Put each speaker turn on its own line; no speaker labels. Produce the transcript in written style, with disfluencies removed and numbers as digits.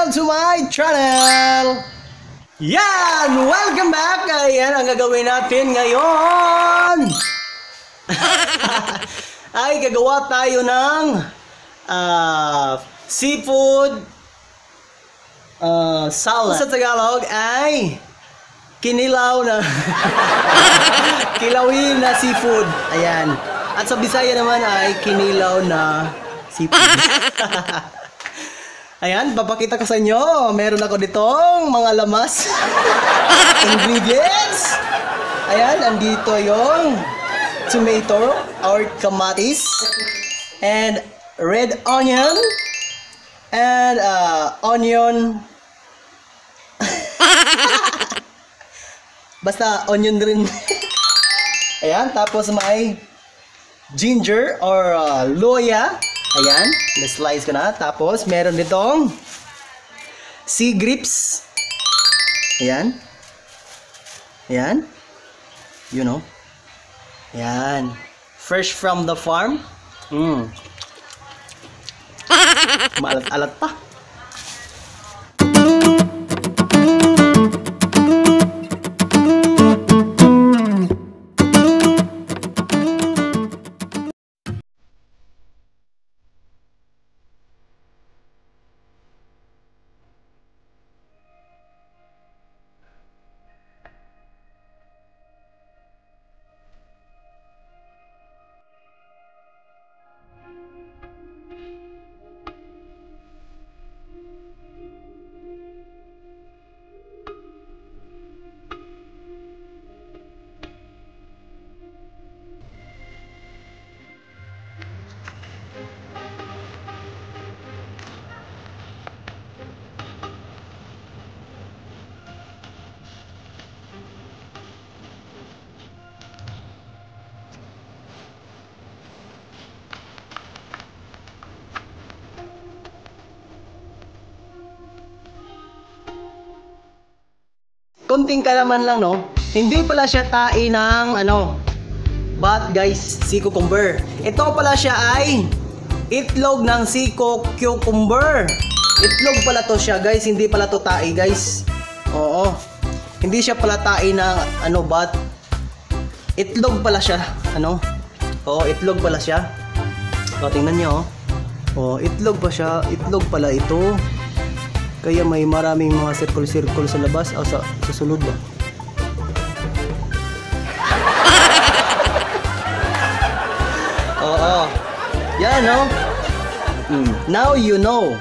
Welcome to my channel! Yan! Welcome back! Ayan ang gagawin natin ngayon! Ay, gagawa tayo ng seafood salad. Sa Tagalog ay kinilaw na kilawin na seafood. Ayan. At sa Bisaya naman ay kinilaw na seafood. Ayan, papakita ko sa inyo. Meron ako ditong mga lamas ingredients. Ayan, andito yung tomato or kamatis and red onion and onion. Basta onion rin. Ayan, tapos may ginger or luya. Ayan, na-slice ko na. Tapos, meron ditong sea grapes. Ayan. Ayan. You know. Ayan. Fresh from the farm. Maalat-alat pa. Konting kalaman lang, no? Hindi pala siya tae ng but guys, sea cucumber. Ito pala siya ay itlog ng sea cucumber. Itlog pala to siya, guys. Hindi pala to tae, guys. Oo. Hindi siya pala tae ng but itlog pala siya. Oo, itlog pala siya. O, tingnan nyo. Oh, itlog pa siya. Itlog pala ito. Kaya may maraming mga circle-circle sa labas o sa sulod ba? Oo. Yan, no? Now you know.